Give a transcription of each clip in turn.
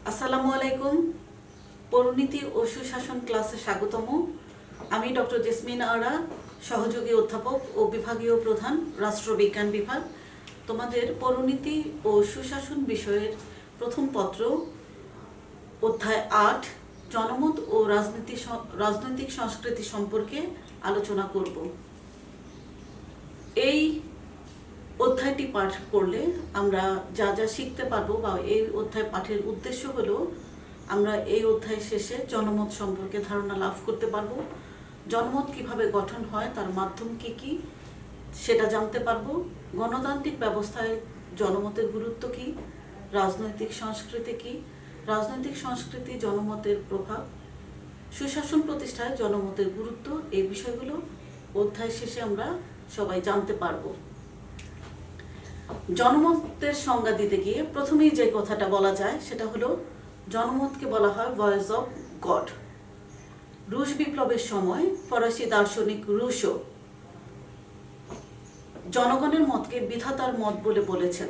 আসসালামু আলাইকুম। পরিণীতি ও সুশাসন ক্লাসে স্বাগতম। আমি ডক্টর জেসমিন আরা, সহযোগী অধ্যাপক ও বিভাগীয় প্রধান, রাষ্ট্রবিজ্ঞান বিভাগ। তোমাদের পরিণীতি ও সুশাসন বিষয়ের প্রথম পত্র, অধ্যায় 8, জনমত ও রাজনৈতিক সংস্কৃতি সম্পর্কে আলোচনা করব। এই অধ্যায়টি পাঠ করলে আমরা যা যা শিখতে পারবো, বা এই অধ্যায় পাঠের উদ্দেশ্য হলো আমরা এই অধ্যায় শেষে জনমত সম্পর্কে ধারণা লাভ করতে পারবো। জনমত কিভাবে গঠন হয়, তার মাধ্যম কি কি সেটা জানতে পারবো। গণতান্ত্রিক ব্যবস্থায় জনমতের গুরুত্ব কি, রাজনৈতিক সংস্কৃতি কি, রাজনৈতিক সংস্কৃতি জনমতের প্রভাব, সুশাসন প্রতিষ্ঠায় জনমতের গুরুত্ব, এই বিষয়গুলো অধ্যায় শেষে আমরা সবাই জানতে পারবো। জনমতের সংজ্ঞা দিতে গিয়ে প্রথমেই যে কথাটা বলা যায় সেটা হলো, জনমতকে বলা হয় ভয়েস অফ গড। রুশ বিপ্লবের সময় ফরাসি দার্শনিক রুশো জনগণের মতকে বিধাতার মত বলে বলেছেন।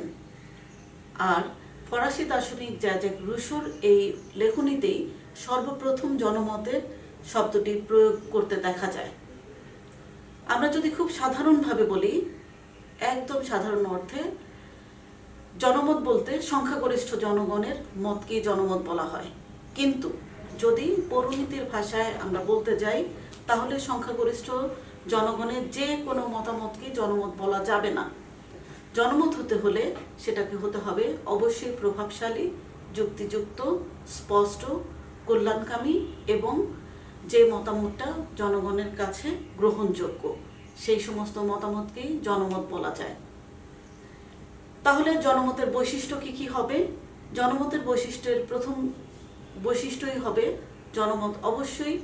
আর ফরাসি দার্শনিক জ্যাক রুশোর এই লেখনীতেই সর্বপ্রথম জনমতের শব্দটি প্রয়োগ করতে দেখা যায়। আমরা যদি খুব সাধারণভাবে বলি, একদম সাধারণ অর্থে জনমত বলতে সংখ্যাগরিষ্ঠ জনগণের মতকেই জনমত বলা হয়। কিন্তু যদি পরিণীতির ভাষায় আমরা বলতে যাই, তাহলে সংখ্যাগরিষ্ঠ জনগণের যে কোনো মতামতকেই জনমত বলা যাবে না। জনমত হতে হলে সেটাকে হতে হবে অবশ্যই প্রভাবশালী, যুক্তিযুক্ত, স্পষ্ট, কল্যাণকামী এবং যে মতামতটা জনগণের কাছে গ্রহণযোগ্য, সেই সমস্ত মতামতকেই জনমত বলা যায়। তাহলে জনমতের বৈশিষ্ট্য কি কি হবে? জনমতের বৈশিষ্ট্যের প্রথম বৈশিষ্ট্যই হবে, জনমত অবশ্যই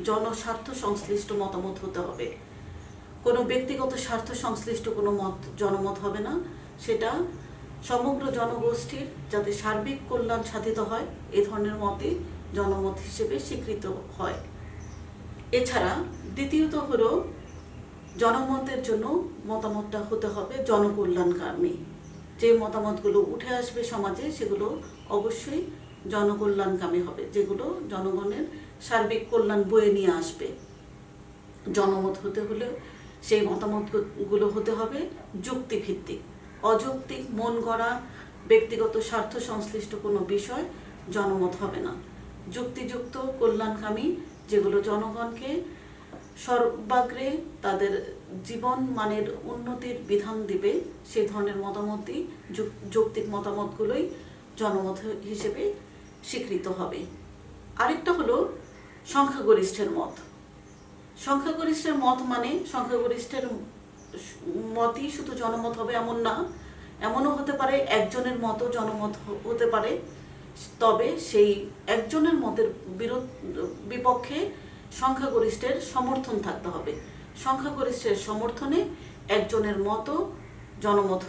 জনস্বার্থ সংশ্লিষ্ট মতামত হতে হবে। কোনো ব্যক্তিগত স্বার্থ সংশ্লিষ্ট কোনো মত জনমত হবে না। সেটা সমগ্র জনগোষ্ঠীর যাতে সার্বিক কল্যাণ সাধিত হয়, এ ধরনের মতে জনমত হিসেবে স্বীকৃত হয়। এছাড়া দ্বিতীয়ত হলো, জনমতের জন্য মতামতটা হতে হবে জনকল্যাণকামী। যে মতামতগুলো উঠে আসবে সমাজে, সেগুলো অবশ্যই জনকল্যাণকামী হবে, যেগুলো জনগণের সার্বিক কল্যাণ বয়ে নিয়ে আসবে। জনমত হতে হলে সেই মতামতগুলো হতে হবে যুক্তিভিত্তিক, অযৌক্তিক, মন গড়া, ব্যক্তিগত স্বার্থ সংশ্লিষ্ট কোনো বিষয় জনমত হবে না। যুক্তিযুক্ত, কল্যাণকামী, যেগুলো জনগণকে সর্বাগ্রে তাদের জীবন মানের উন্নতির বিধান দিবে, সেই ধরনের মতামতই, যৌক্তিক মতামতগুলোই জনমত হিসেবে স্বীকৃত হবে। আরেকটা হলো সংখ্যাগরিষ্ঠের মত। সংখ্যাগরিষ্ঠের মত মানে সংখ্যাগরিষ্ঠের মতই শুধু জনমত হবে এমন না, এমনও হতে পারে একজনের মতও জনমত হতে পারে, তবে সেই একজনের মতের বিপক্ষে সংখ্যাগরিষ্ঠের সমর্থন থাকতে হবে। সংখ্যাগরিষ্ঠের সমর্থনে একজনের মতও জনমত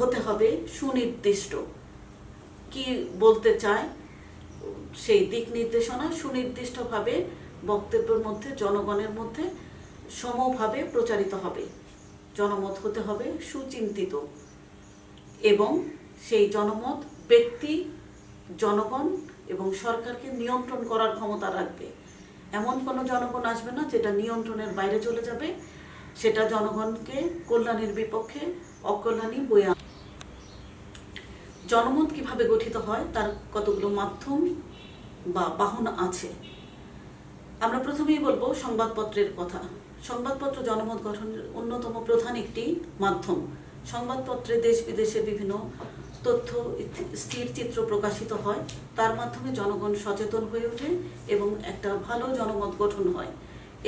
হতে হবে সুনির্দিষ্ট। কি বলতে চায় সেই দিক নির্দেশনা সুনির্দিষ্টভাবে বক্তব্যের মধ্যে জনগণের মধ্যে সমভাবে প্রচারিত হবে। জনমত হতে হবে সুচিন্তিত এবং সেই জনমত ব্যক্তি, জনগণ এবং সরকারকে নিয়ন্ত্রণ করার ক্ষমতা রাখবে। এমন কোনো জনগণ আসবে না যেটা নিয়ন্ত্রণের বাইরে চলে যাবে, সেটা জনগণকে কল্যাণের বিপক্ষে অকল্যাণী বয়ে আনবে। জনমত কিভাবে গঠিত হয় তার কতগুলো মাধ্যম বা বাহন আছে। আমরা প্রথমেই বলবো সংবাদপত্রের কথা। সংবাদপত্র জনমত গঠনের অন্যতম প্রধান একটি মাধ্যম। সংবাদপত্রে দেশ বিদেশের বিভিন্ন তথ্য, স্থির চিত্র প্রকাশিত হয়, তার মাধ্যমে জনগণ সচেতন হয়ে ওঠে এবং একটা ভালো জনমত গঠন হয়।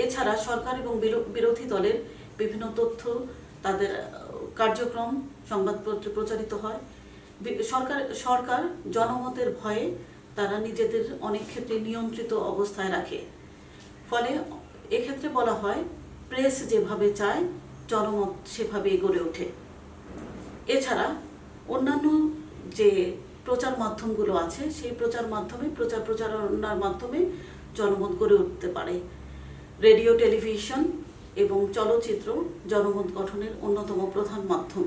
এছাড়া সরকার এবং বিরোধী দলের বিভিন্ন তথ্য, তাদের কার্যক্রম সংবাদপত্রে প্রচারিত হয়। সরকার জনমতের ভয়ে তারা নিজেদের অনেক ক্ষেত্রে নিয়ন্ত্রিত অবস্থায় রাখে। ফলে এক্ষেত্রে বলা হয়, প্রেস যেভাবে চায় জনমত সেভাবেই গড়ে ওঠে। এছাড়া অন্যান্য যে প্রচার মাধ্যমগুলো আছে, সেই প্রচারণার মাধ্যমে জনমত গড়ে উঠতে পারে। রেডিও, টেলিভিশন, এবং চলচ্চিত্র জনমত গঠনের অন্যতম প্রধান মাধ্যম।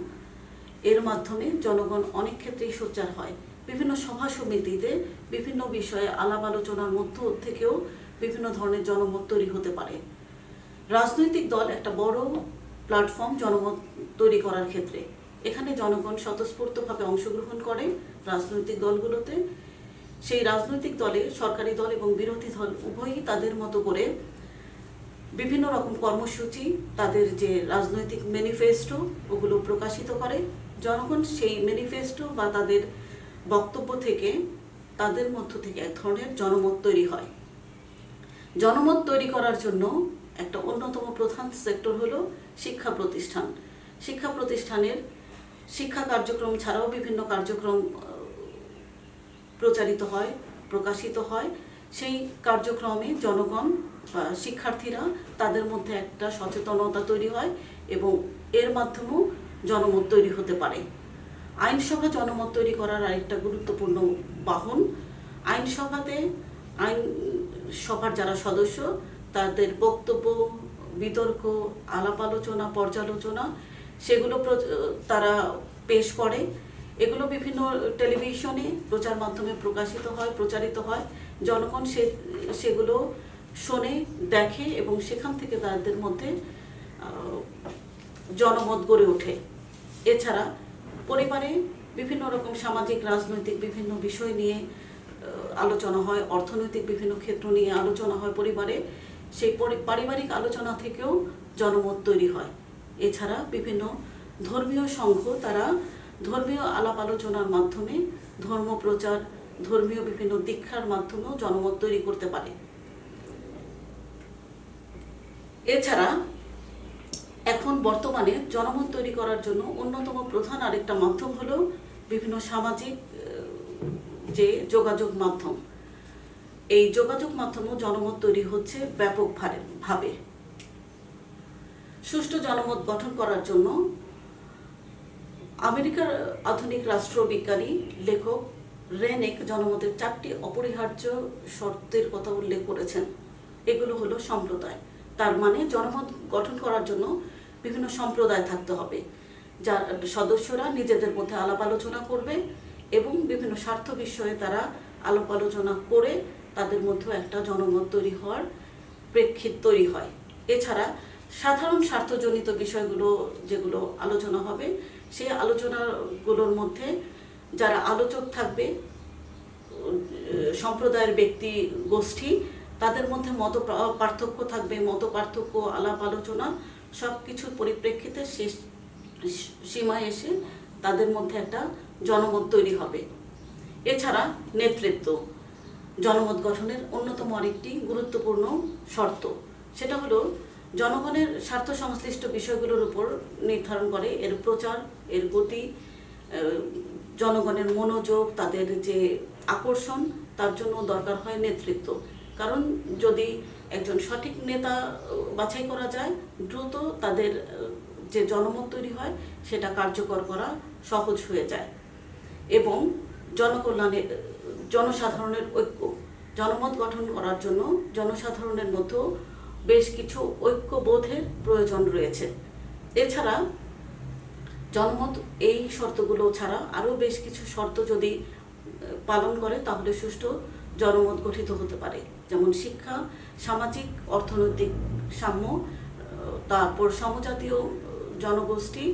এর মাধ্যমে জনগণ অনেক ক্ষেত্রেই সোচ্চার হয়। বিভিন্ন সভা সমিতিতে বিভিন্ন বিষয়ে আলাপ আলোচনার মধ্য থেকেও বিভিন্ন ধরনের জনমত তৈরি হতে পারে। রাজনৈতিক দল একটা বড় প্ল্যাটফর্ম জনমত তৈরি করার ক্ষেত্রে। এখানে জনগণ স্বতঃস্ফূর্তভাবে অংশগ্রহণ করে রাজনৈতিক দলগুলোতে। সেই রাজনৈতিক দলে সরকারি দল এবং বিরোধী দল উভয়ই তাদের মতো করে বিভিন্ন রকম কর্মসূচি, তাদের যে রাজনৈতিক ম্যানিফেস্টো ওগুলো প্রকাশিত করে। জনগণ সেই ম্যানিফেস্টো বা তাদের বক্তব্য থেকে তাদের মধ্য থেকে এক ধরনের জনমত তৈরি হয়। জনমত তৈরি করার জন্য একটা অন্যতম প্রধান সেক্টর হলো শিক্ষা প্রতিষ্ঠান। শিক্ষা প্রতিষ্ঠানের শিক্ষা কার্যক্রম ছাড়াও বিভিন্ন কার্যক্রম প্রচারিত হয়, প্রকাশিত হয়। সেই কার্যক্রমে জনগণ বা শিক্ষার্থীরা তাদের মধ্যে একটা সচেতনতা তৈরি হয় এবং এর মাধ্যমেও জনমত তৈরি হতে পারে। আইনসভা জনমত তৈরি করার আরেকটা গুরুত্বপূর্ণ বাহন। আইনসভাতে আইনসভার যারা সদস্য তাদের বক্তব্য, বিতর্ক, আলাপ আলোচনা, পর্যালোচনা সেগুলো তারা পেশ করে। এগুলো বিভিন্ন টেলিভিশনে প্রচার মাধ্যমে প্রকাশিত হয়, প্রচারিত হয়। জনগণ সেগুলো শোনে, দেখে এবং সেখান থেকে তাদের মধ্যে জনমত গড়ে ওঠে। এছাড়া পরিবারে বিভিন্ন রকম সামাজিক, রাজনৈতিক বিভিন্ন বিষয় নিয়ে আলোচনা হয়, অর্থনৈতিক বিভিন্ন ক্ষেত্র নিয়ে আলোচনা হয় পরিবারে। সেই পারিবারিক আলোচনা থেকেও জনমত তৈরি হয়। এছাড়া বিভিন্ন ধর্মীয় সংঘ তারা ধর্মীয় আলাপ আলোচনার মাধ্যমে ধর্ম প্রচার, ধর্মীয় বিভিন্ন দীক্ষার মাধ্যমেও জনমত তৈরি করতে পারে। এছাড়া এখন বর্তমানে জনমত তৈরি করার জন্য অন্যতম প্রধান আরেকটা মাধ্যম হলো বিভিন্ন সামাজিক যে যোগাযোগ মাধ্যম। এই যোগাযোগ মাধ্যমেও জনমত তৈরি হচ্ছে ব্যাপকভাবে। সুষ্ঠু জনমত গঠন করার জন্য আমেরিকার আধুনিক রাষ্ট্রবিজ্ঞানী লেখক রেনেক জনমতের 4টি অপরিহার্য শর্তের কথা উল্লেখ করেছেন। এগুলো হলো সম্প্রদায়। তার মানে জনমত গঠন করার জন্য বিভিন্ন সম্প্রদায় থাকতে হবে, যার সদস্যরা নিজেদের মধ্যে আলাপ আলোচনা করবে এবং বিভিন্ন স্বার্থ বিষয়ে তারা আলাপ আলোচনা করে তাদের মধ্যে একটা জনমত তৈরি হওয়ার প্রেক্ষিত তৈরি হয়। এছাড়া সাধারণ স্বার্থজনিত বিষয়গুলো যেগুলো আলোচনা হবে, সেই আলোচনাগুলোর মধ্যে যারা আলোচক থাকবে, সম্প্রদায়ের ব্যক্তি গোষ্ঠী, তাদের মধ্যে মত পার্থক্য থাকবে। মত পার্থক্য, আলাপ আলোচনা সব কিছুর পরিপ্রেক্ষিতে শেষ সীমায় এসে তাদের মধ্যে একটা জনমত তৈরি হবে। এছাড়া নেতৃত্ব জনমত গঠনের অন্যতম আরেকটি গুরুত্বপূর্ণ শর্ত। সেটা হলো জনগণের স্বার্থ সংশ্লিষ্ট বিষয়গুলোর উপর নির্ধারণ করে এর প্রচার, এর গতি, জনগণের মনোযোগ, তাদের যে আকর্ষণ, তার জন্য দরকার হয় নেতৃত্ব। কারণ যদি একজন সঠিক নেতা বাছাই করা যায়, দ্রুত তাদের যে জনমত তৈরি হয় সেটা কার্যকর করা সহজ হয়ে যায়। এবং জনকল্যাণের, জনসাধারণের ঐক্য, জনমত গঠন করার জন্য জনসাধারণের মধ্যেও বেশ কিছু ঐক্যবোধের প্রয়োজন রয়েছে। এছাড়া জনমত এই শর্তগুলো ছাড়া আরও বেশ কিছু শর্ত যদি পালন করে তাহলে সুষ্ঠু জনমত গঠিত হতে পারে। যেমন শিক্ষা, সামাজিক অর্থনৈতিক সাম্য, তারপর সমজাতীয় জনগোষ্ঠী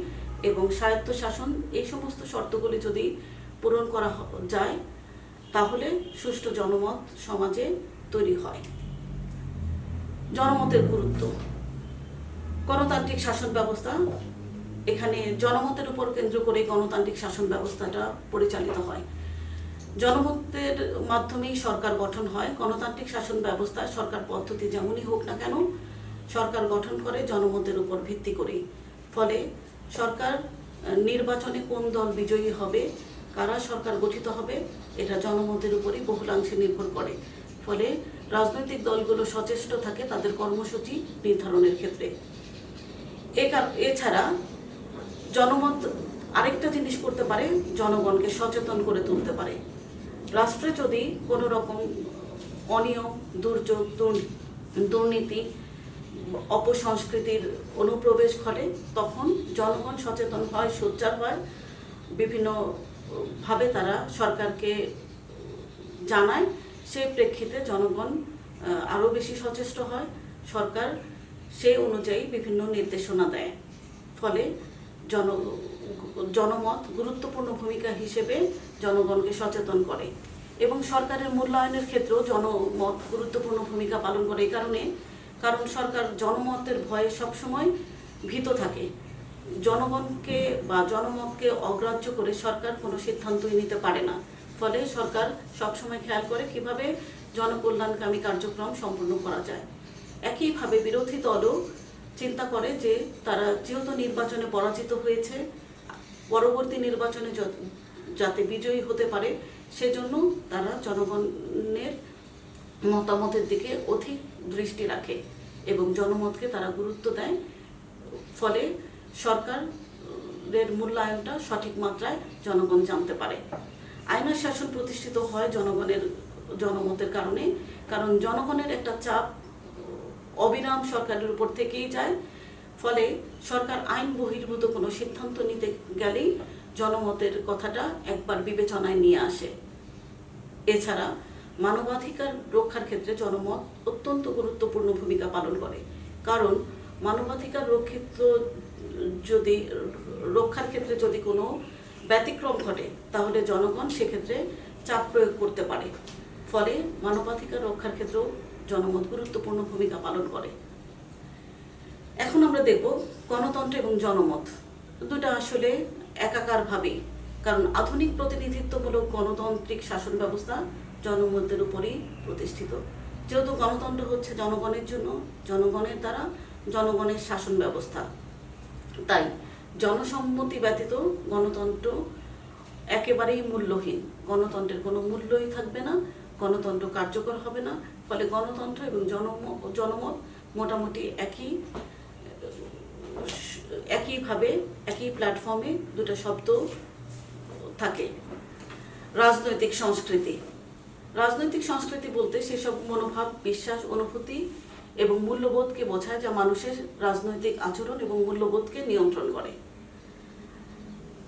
এবং স্বায়ত্তশাসন, এই সমস্ত শর্তগুলি যদি পূরণ করা যায় তাহলে সুষ্ঠু জনমত সমাজে তৈরি হয়। জনমতের গুরুত্ব। গণতান্ত্রিক শাসন ব্যবস্থা, এখানে জনমতের উপর কেন্দ্র করে গণতান্ত্রিক শাসন ব্যবস্থাটা পরিচালিত হয়। জনমতের মাধ্যমেই সরকার গঠন হয়। গণতান্ত্রিক শাসন ব্যবস্থায় সরকার পদ্ধতি যেমনই হোক না কেন, সরকার গঠন করে জনমতের উপর ভিত্তি করেই। ফলে সরকার নির্বাচনে কোন দল বিজয়ী হবে, কারা সরকার গঠিত হবে, এটা জনমতের উপরই বহুলাংশে নির্ভর করে। ফলে রাজনৈতিক দলগুলো সচেষ্ট থাকে তাদের কর্মসূচি নির্ধারণের ক্ষেত্রে। এছাড়া জনমত আরেকটা জিনিস করতে পারে, জনগণকে সচেতন করে তুলতে পারে। রাষ্ট্রে যদি কোনো রকম অনিয়ম, দুর্যোগ, দুর্নীতি অপসংস্কৃতির অনুপ্রবেশ ঘটে, তখন জনগণ সচেতন হয়, সোচ্চার হয়, বিভিন্নভাবে তারা সরকারকে জানায়। সেই প্রেক্ষিতে জনগণ আরও বেশি সচেষ্ট হয়, সরকার সেই অনুযায়ী বিভিন্ন নির্দেশনা দেয়। ফলে জনমত গুরুত্বপূর্ণ ভূমিকা হিসেবে জনগণকে সচেতন করে এবং সরকারের মূল্যায়নের ক্ষেত্রেও জনমত গুরুত্বপূর্ণ ভূমিকা পালন করে। এই কারণ সরকার জনমতের ভয়ে সবসময় ভীত থাকে। জনগণকে বা জনমতকে অগ্রাহ্য করে সরকার কোনো সিদ্ধান্তই নিতে পারে না। ফলে সরকার সবসময় খেয়াল করে কিভাবে জনকল্যাণকামী কার্যক্রম সম্পূর্ণ করা যায়। একইভাবে বিরোধী দলও চিন্তা করে যে তারা যেহেতু নির্বাচনে পরাজিত হয়েছে, পরবর্তী নির্বাচনে যাতে বিজয়ী হতে পারে সেজন্য তারা জনগণের মতামতের দিকে অধিক দৃষ্টি রাখে এবং জনমতকে তারা গুরুত্ব দেয়। ফলে সরকারের মূল্যায়নটা সঠিক মাত্রায় জনগণ জানতে পারে। আইনের শাসন প্রতিষ্ঠিত হয় জনমতের কারণে, কারণ জনগণের একটা চাপ অবিরাম সরকারের উপর থেকেই যায়। ফলে সরকার আইন বহির্ভূত কোনো সিদ্ধান্ত নিতে গেলেই জনমতের কথাটা একবার বিবেচনায় নিয়ে আসে। এছাড়া মানবাধিকার রক্ষার ক্ষেত্রে জনমত অত্যন্ত গুরুত্বপূর্ণ ভূমিকা পালন করে, কারণ মানবাধিকার রক্ষার ক্ষেত্রে যদি কোনো ব্যতিক্রম ঘটে তাহলে জনগণ সেক্ষেত্রে চাপ প্রয়োগ করতে পারে। ফলে মানবাধিকার রক্ষার ক্ষেত্রেও জনমত গুরুত্বপূর্ণ ভূমিকা পালন করে। এখন আমরা দেখব গণতন্ত্র এবং জনমত দুটা আসলে একাকারভাবেই, কারণ আধুনিক প্রতিনিধিত্বমূলক গণতান্ত্রিক শাসন ব্যবস্থা জনমতের উপরই প্রতিষ্ঠিত। যেহেতু গণতন্ত্র হচ্ছে জনগণের জন্য, জনগণের দ্বারা জনগণের শাসন ব্যবস্থা, তাই জনসম্মতি ব্যতীত গণতন্ত্র একেবারেই মূল্যহীন। গণতন্ত্রের কোনো মূল্যই থাকবে না, গণতন্ত্র কার্যকর হবে না। ফলে গণতন্ত্র এবং জনমত মোটামুটি একইভাবে একই প্ল্যাটফর্মে দুটো শব্দ থাকে। রাজনৈতিক সংস্কৃতি বলতে সেসব মনোভাব, বিশ্বাস, অনুভূতি এবং মূল্যবোধকে বোঝায় যা মানুষের রাজনৈতিক আচরণ এবং মূল্যবোধকে নিয়ন্ত্রণ করে।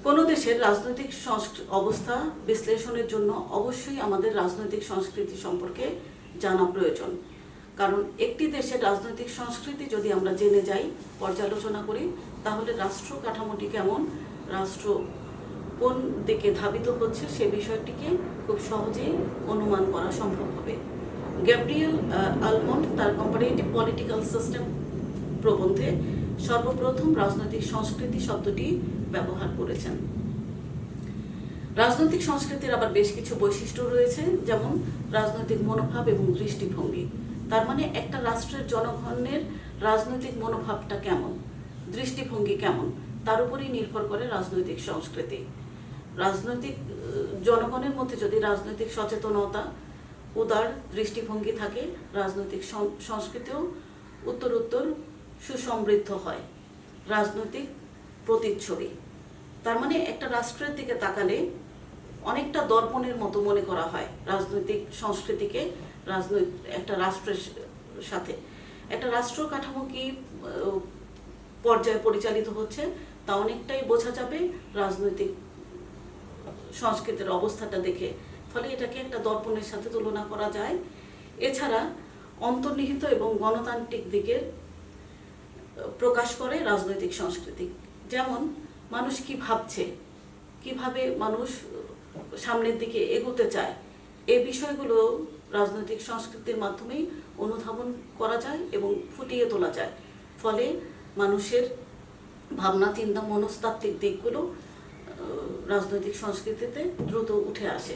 কোনো দেশের রাজনৈতিক অবস্থা বিশ্লেষণের জন্য অবশ্যই আমাদের রাজনৈতিক সংস্কৃতি সম্পর্কে জানা প্রয়োজন, কারণ একটি দেশের রাজনৈতিক সংস্কৃতি যদি আমরা জেনে যাই, পর্যালোচনা করি, তাহলে রাষ্ট্র কাঠামোটি কেমন, রাষ্ট্র কোন দিকে ধাবিত হচ্ছে সে বিষয়টিকে খুব সহজেই অনুমান করা সম্ভব হবে। গ্যাব্রিয়েল আলমন্ড তার কম্পারেটিভ পলিটিক্যাল সিস্টেম প্রবন্ধে সর্বপ্রথম রাজনৈতিক সংস্কৃতি শব্দটি ব্যবহার করেছেন। রাজনৈতিক সংস্কৃতির আবার বেশ কিছু বৈশিষ্ট্য রয়েছে, যেমন রাজনৈতিক মনোভাব এবং দৃষ্টিভঙ্গি। তার মানে একটা রাষ্ট্রের জনগণের রাজনৈতিক মনোভাবটা কেমন, দৃষ্টিভঙ্গি কেমন, তার উপরই নির্ভর করে রাজনৈতিক সংস্কৃতি। জনগণের মধ্যে যদি রাজনৈতিক সচেতনতা, উদার দৃষ্টিভঙ্গি থাকে, রাজনৈতিক সংস্কৃতিও উত্তরোত্তর সুসমৃদ্ধ হয়। রাজনৈতিক প্রতিচ্ছবি, তার মানে একটা রাষ্ট্রের দিকে তাকালে অনেকটা দর্পণের মতো মনে করা হয় রাজনৈতিক সংস্কৃতিকে। একটা রাষ্ট্রের সাথে একটা রাষ্ট্র কাঠামো কি পর্যায়ে পরিচালিত হচ্ছে তা অনেকটাই বোঝা যাবে রাজনৈতিক সংস্কৃতির অবস্থাটা দেখে। ফলে এটাকে একটা দর্পণের সাথে তুলনা করা যায়। এছাড়া অন্তর্নিহিত এবং গণতান্ত্রিক দিকের প্রকাশ করে রাজনৈতিক সংস্কৃতি, যেমন মানুষ কি ভাবছে, কিভাবে মানুষ সামনের দিকে এগোতে চায়, এই বিষয়গুলো রাজনৈতিক সংস্কৃতির মাধ্যমেই অনুধাবন করা যায় এবং ফুটিয়ে তোলা যায়। ফলে মানুষের ভাবনা, চিন্তা, মনস্তাত্ত্বিক দিকগুলো রাজনৈতিক সংস্কৃতিতে দ্রুত উঠে আসে।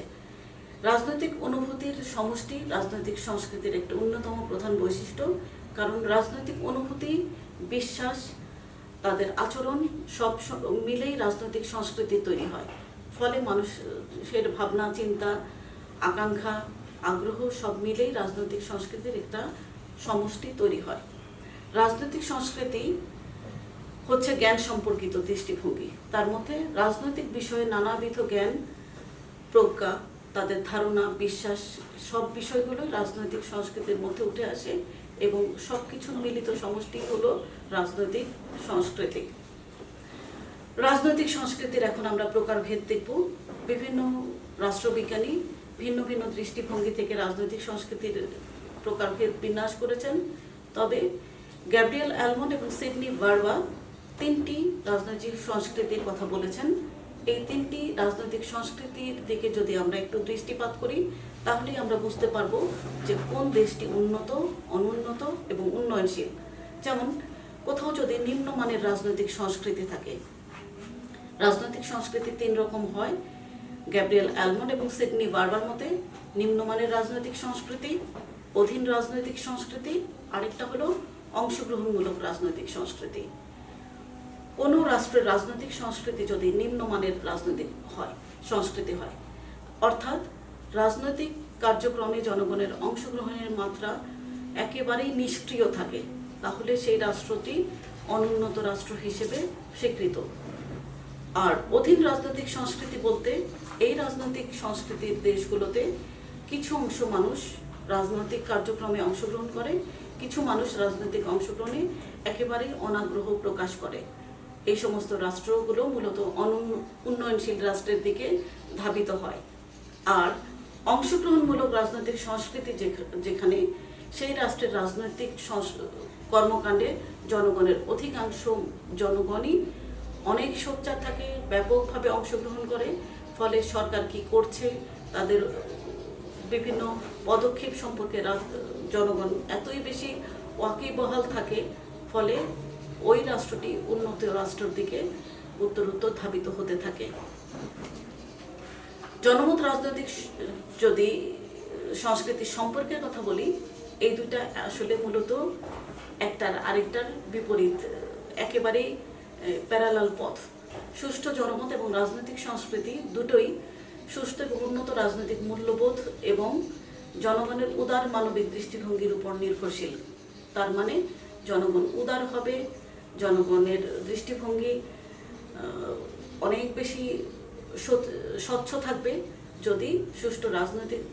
রাজনৈতিক অনুভূতির সমষ্টি রাজনৈতিক সংস্কৃতির একটি অন্যতম প্রধান বৈশিষ্ট্য, কারণ রাজনৈতিক অনুভূতি, বিশ্বাস, তাদের আচরণ সব মিলেই রাজনৈতিক সংস্কৃতি তৈরি হয়। ফলে মানুষের ভাবনা, চিন্তা, আকাঙ্ক্ষা, আগ্রহ সব মিলেই রাজনৈতিক সংস্কৃতির একটা সমষ্টি তৈরি হয়। রাজনৈতিক সংস্কৃতি হচ্ছে জ্ঞান সম্পর্কিত দৃষ্টিভঙ্গি। তার মধ্যে রাজনৈতিক বিষয়ে নানাবিধ জ্ঞান, প্রজ্ঞা, তাদের ধারণা, বিশ্বাস সব বিষয়গুলো রাজনৈতিক সংস্কৃতির মধ্যে উঠে আসে এবং সবকিছুর মিলিত সমষ্টি হলো রাজনৈতিক সংস্কৃতি। রাজনৈতিক সংস্কৃতির এখন আমরা প্রকারভেদ দেখব। বিভিন্ন রাষ্ট্রবিজ্ঞানী ভিন্ন ভিন্ন দৃষ্টিভঙ্গি থেকে রাজনৈতিক সংস্কৃতির প্রকারভেদ বিন্যাস করেছেন। তবে গ্যাব্রিয়েল অ্যালমন্ড এবং সিডনি ভার্বা তিনটি রাজনৈতিক সংস্কৃতির কথা বলেছেন। এই তিনটি রাজনৈতিক সংস্কৃতির দিকে যদি আমরা একটু দৃষ্টিপাত করি, তাহলেই আমরা বুঝতে পারবো যে কোন দেশটি উন্নত, অনুন্নত এবং উন্নয়নশীল। যেমন কোথাও যদি নিম্নমানের রাজনৈতিক সংস্কৃতি থাকে, রাজনৈতিক সংস্কৃতি তিন রকম হয় গ্যাব্রিয়েল অ্যালমন্ড এবং সিডনি ভার্বার মতে: নিম্নমানের রাজনৈতিক সংস্কৃতি, অধীন রাজনৈতিক সংস্কৃতি, আরেকটা হলো অংশগ্রহণমূলক রাজনৈতিক সংস্কৃতি। কোনো রাষ্ট্রের রাজনৈতিক সংস্কৃতি যদি নিম্নমানের রাজনৈতিক সংস্কৃতি হয়, অর্থাৎ রাজনৈতিক কার্যক্রমে জনগণের অংশগ্রহণের মাত্রা একেবারেই নিষ্ক্রিয় থাকে, তাহলে সেই রাষ্ট্রটি অনুন্নত রাষ্ট্র হিসেবে স্বীকৃত। আর অধীন রাজনৈতিক সংস্কৃতি বলতে এই রাজনৈতিক সংস্কৃতির দেশগুলোতে কিছু অংশ মানুষ রাজনৈতিক কার্যক্রমে অংশগ্রহণ করে, কিছু মানুষ রাজনৈতিক অংশগ্রহণে একেবারেই অনাগ্রহ প্রকাশ করে। এই সমস্ত রাষ্ট্রগুলো মূলত উন্নয়নশীল রাষ্ট্রের দিকে ধাবিত হয়। আর অংশগ্রহণমূলক রাজনৈতিক সংস্কৃতি যেখানে সেই রাষ্ট্রের রাজনৈতিক কর্মকাণ্ডে জনগণের অধিকাংশ জনগণই অনেক সোচ্চার থাকে, ব্যাপকভাবে অংশগ্রহণ করে, ফলে সরকার কি করছে, তাদের বিভিন্ন পদক্ষেপ সম্পর্কে জনগণ এতই বেশি ওয়াকিবহাল থাকে, ফলে ওই রাষ্ট্রটি উন্নত রাষ্ট্রের দিকে উত্তরোত্তর ধাবিত হতে থাকে। জনমত রাজনৈতিক যদি সংস্কৃতির সম্পর্কের কথা বলি, এই দুইটা আসলে মূলত একটার আরেকটার বিপরীত, একেবারেই প্যারালাল পথ। সুষ্ঠু জনমত এবং রাজনৈতিক সংস্কৃতি দুটোই সুস্থ এবং উন্নত রাজনৈতিক মূল্যবোধ এবং জনগণের উদার মানবিক দৃষ্টিভঙ্গির উপর নির্ভরশীল। তার মানে জনগণ উদার হবে, জনগণের দৃষ্টিভঙ্গি অনেক বেশি স্বচ্ছ থাকবে যদি সুষ্ঠু রাজনৈতিক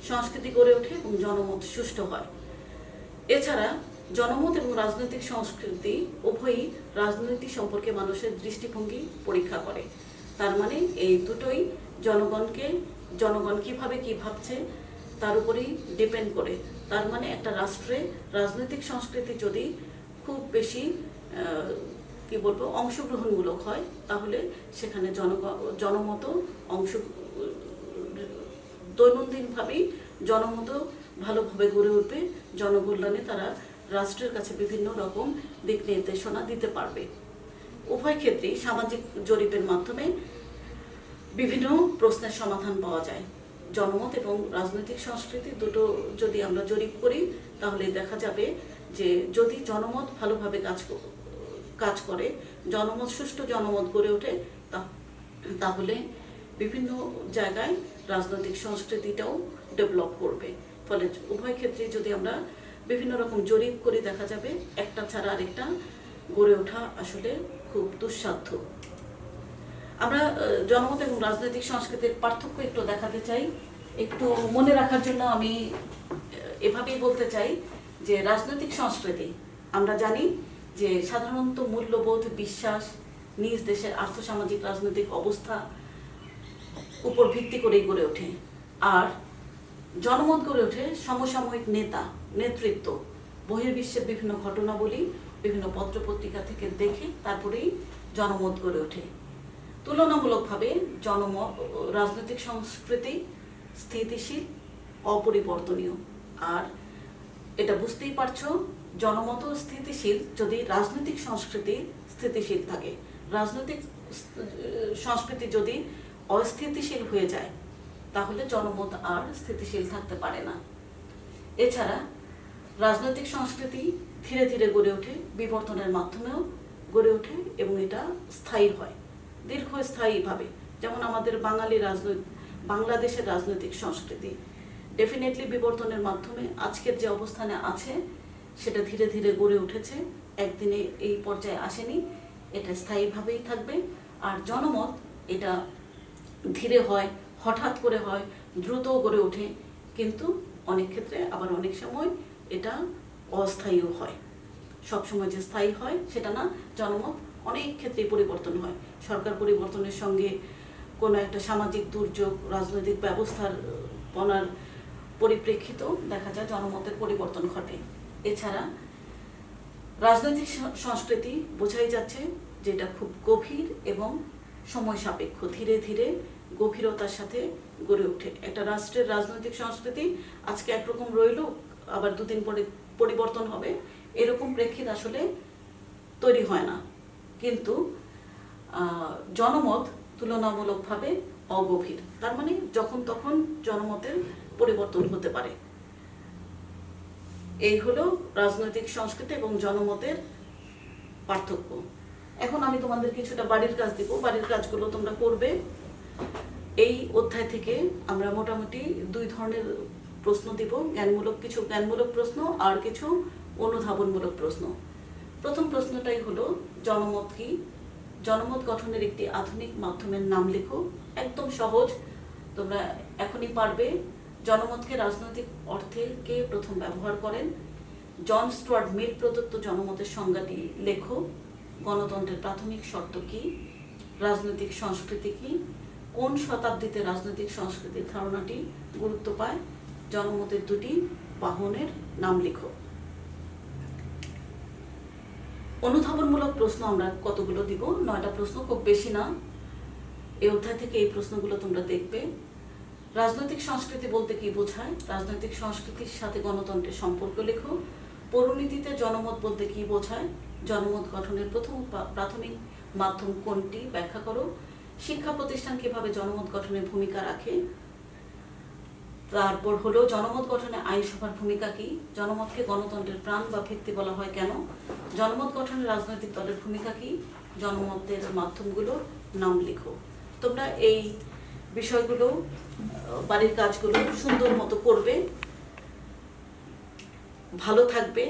সংস্কৃতি গড়ে ওঠে এবং জনমত সুষ্ঠু হয়। এছাড়া জনমত এবং রাজনৈতিক সংস্কৃতি উভয়ই রাজনীতি সম্পর্কে মানুষের দৃষ্টিভঙ্গি পরীক্ষা করে। তার মানে এই দুটোই জনগণ কিভাবে কি ভাবছে তার উপরেই ডিপেন্ড করে। তার মানে একটা রাষ্ট্রে রাজনৈতিক সংস্কৃতি যদি খুব বেশি অংশগ্রহণমূলক হয়, তাহলে সেখানে জনমত দৈনন্দিনভাবেই জনমত ভালোভাবে গড়ে উঠবে। জনকল্যাণে তারা রাষ্ট্রের কাছে বিভিন্ন রকম দিক নির্দেশনা দিতে পারবে। উভয় ক্ষেত্রেই সামাজিক জরিপের মাধ্যমে বিভিন্ন প্রশ্নের সমাধান পাওয়া যায়। জনমত এবং রাজনৈতিক সংস্কৃতি দুটো যদি আমরা জরিপ করি, তাহলে দেখা যাবে যে যদি জনমত ভালোভাবে কাজ করে, সুষ্ঠু জনমত গড়ে ওঠে, তাহলে বিভিন্ন জায়গায় রাজনৈতিক সংস্কৃতিটাও ডেভেলপ করবে। ফলে উভয় ক্ষেত্রে যদি আমরা বিভিন্ন রকম জরিপ করে, দেখা যাবে একটা ছাড়া আরেকটা গড়ে ওঠা আসলে খুব দুঃসাধ্য। আমরা জনমত এবং রাজনৈতিক সংস্কৃতির পার্থক্য একটু দেখাতে চাই। একটু মনে রাখার জন্য আমি এভাবেই বলতে চাই যে রাজনৈতিক সংস্কৃতি আমরা জানি যে সাধারণত মূল্যবোধ, বিশ্বাস, নিজ দেশের আর্থসামাজিক রাজনৈতিক অবস্থা উপর ভিত্তি করেই গড়ে ওঠে। আর জনমত গড়ে ওঠে সমসাময়িক নেতৃত্ব, বহির্বিশ্বের বিভিন্ন ঘটনাবলী, বিভিন্ন পত্রপত্রিকা থেকে দেখে তারপরেই জনমত গড়ে ওঠে। তুলনামূলকভাবে রাজনৈতিক সংস্কৃতি স্থিতিশীল, অপরিবর্তনীয়। আর এটা বুঝতেই পারছো, জনমত স্থিতিশীল যদি রাজনৈতিক সংস্কৃতি স্থিতিশীল থাকে। রাজনৈতিক সংস্কৃতি যদি অস্থিতিশীল হয়ে যায়, তাহলে জনমত আর স্থিতিশীল থাকতে পারে না। এছাড়া রাজনৈতিক সংস্কৃতি ধীরে ধীরে গড়ে ওঠে, বিবর্তনের মাধ্যমেও গড়ে ওঠে এবং এটা স্থায়ী হয় দীর্ঘস্থায়ীভাবে। যেমন আমাদের বাংলাদেশের রাজনৈতিক সংস্কৃতি ডেফিনেটলি বিবর্তনের মাধ্যমে আজকের যে অবস্থানে আছে সেটা ধীরে ধীরে গড়ে উঠেছে, একদিনে এই পর্যায়ে আসেনি, এটা স্থায়ীভাবেই থাকবে। আর জনমত এটা ধীরে হয়, হঠাৎ করে হয়, দ্রুত গড়ে ওঠে, কিন্তু অনেক ক্ষেত্রে আবার অনেক সময় এটা অস্থায়ীও হয়। সবসময় যে স্থায়ী হয় সেটা না, জনমত অনেক ক্ষেত্রেই পরিবর্তন হয়। সরকার পরিবর্তনের সঙ্গে কোনো একটা সামাজিক দুর্যোগ, রাজনৈতিক ব্যবস্থার পনার পরিপ্রেক্ষিতেও দেখা যায় জনমতের পরিবর্তন ঘটে। এছাড়া রাজনৈতিক সংস্কৃতি বোঝাই যাচ্ছে যেটা খুব গভীর এবং সময় সাপেক্ষ, ধীরে ধীরে গভীরতার সাথে গড়ে ওঠে। একটা রাষ্ট্রের রাজনৈতিক সংস্কৃতি আজকে একরকম রইল, আবার দুদিন পরে পরিবর্তন হবে, এরকম প্রেক্ষিত আসলে তৈরি হয় না। কিন্তু জনমত তুলনামূলকভাবে অগভীর, তার মানে যখন তখন জনমতের পরিবর্তন হতে পারে। এই হলো রাজনৈতিক সংস্কৃতি এবং জনমতের পার্থক্য। এখন আমি তোমাদের কিছুটা বাড়ির কাজ দিব, বাড়ির কাজগুলো তোমরা করবে। এই অধ্যায় থেকে আমরা মোটামুটি 2 ধরনের প্রশ্ন দিব, কিছু জ্ঞানমূলক প্রশ্ন আর কিছু অনুধাবনমূলক প্রশ্ন। প্রথম প্রশ্নটাই হলো জনমত কি? জনমত গঠনের একটি আধুনিক মাধ্যমের নাম লেখো। একদম সহজ, তোমরা এখনই পারবে। জনমতকে রাজনৈতিক অর্থে কে প্রথম ব্যবহার করেন? জন স্টুয়ার্ট মিল প্রদত্ত জনমতের সংজ্ঞাটি লেখো। গণতন্ত্রের প্রাথমিক শর্ত কি? রাজনৈতিক সংস্কৃতি কি? কোন শতাব্দীতে রাজনৈতিক সংস্কৃতির ধারণাটি গুরুত্ব পায়? জনমতের 2টি বাহনের নাম লেখো। অনুধাবনমূলক প্রশ্ন আমরা কতগুলো দিব? 9টা প্রশ্ন, খুব বেশি না। এই অধ্যায় থেকে এই প্রশ্নগুলো তোমরা দেখবে। রাজনৈতিক সংস্কৃতি বলতে কি বোঝায়? রাজনৈতিক সংস্কৃতির সাথে গণতন্ত্রের সম্পর্ক লেখো। পৌরনীতিতে জনমত বলতে কি বোঝায়? জনমত গঠনের প্রাথমিক মাধ্যম কোনটি ব্যাখ্যা করো। শিক্ষা প্রতিষ্ঠান কিভাবে জনমত গঠনে ভূমিকা রাখে? তারপর হলো জনমত গঠনে আইনসভার ভূমিকা কি? জনমতকে গণতন্ত্রের প্রাণ বা ভিত্তি বলা হয় কেন? জনমত গঠনে রাজনৈতিক দলের ভূমিকা কি? জনমতের মাধ্যমগুলোর নাম লিখো। তোমরা এই বিষয়গুলো, বাড়ির কাজগুলো সুন্দর মতো করবে। ভালো থাকবে,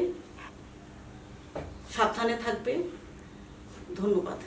সাবধানে থাকবে। ধন্যবাদ।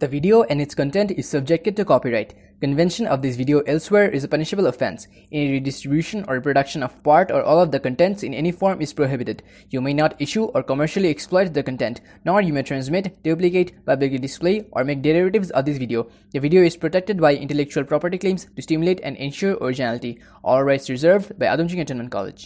The video and its content is subjected to copyright. Convention of this video elsewhere is a punishable offense. Any redistribution or reproduction of part or all of the contents in any form is prohibited. You may not issue or commercially exploit the content, nor you may transmit, duplicate, publicly display, or make derivatives of this video. The video is protected by intellectual property claims to stimulate and ensure originality. All rights reserved by Adamjing Entertainment College.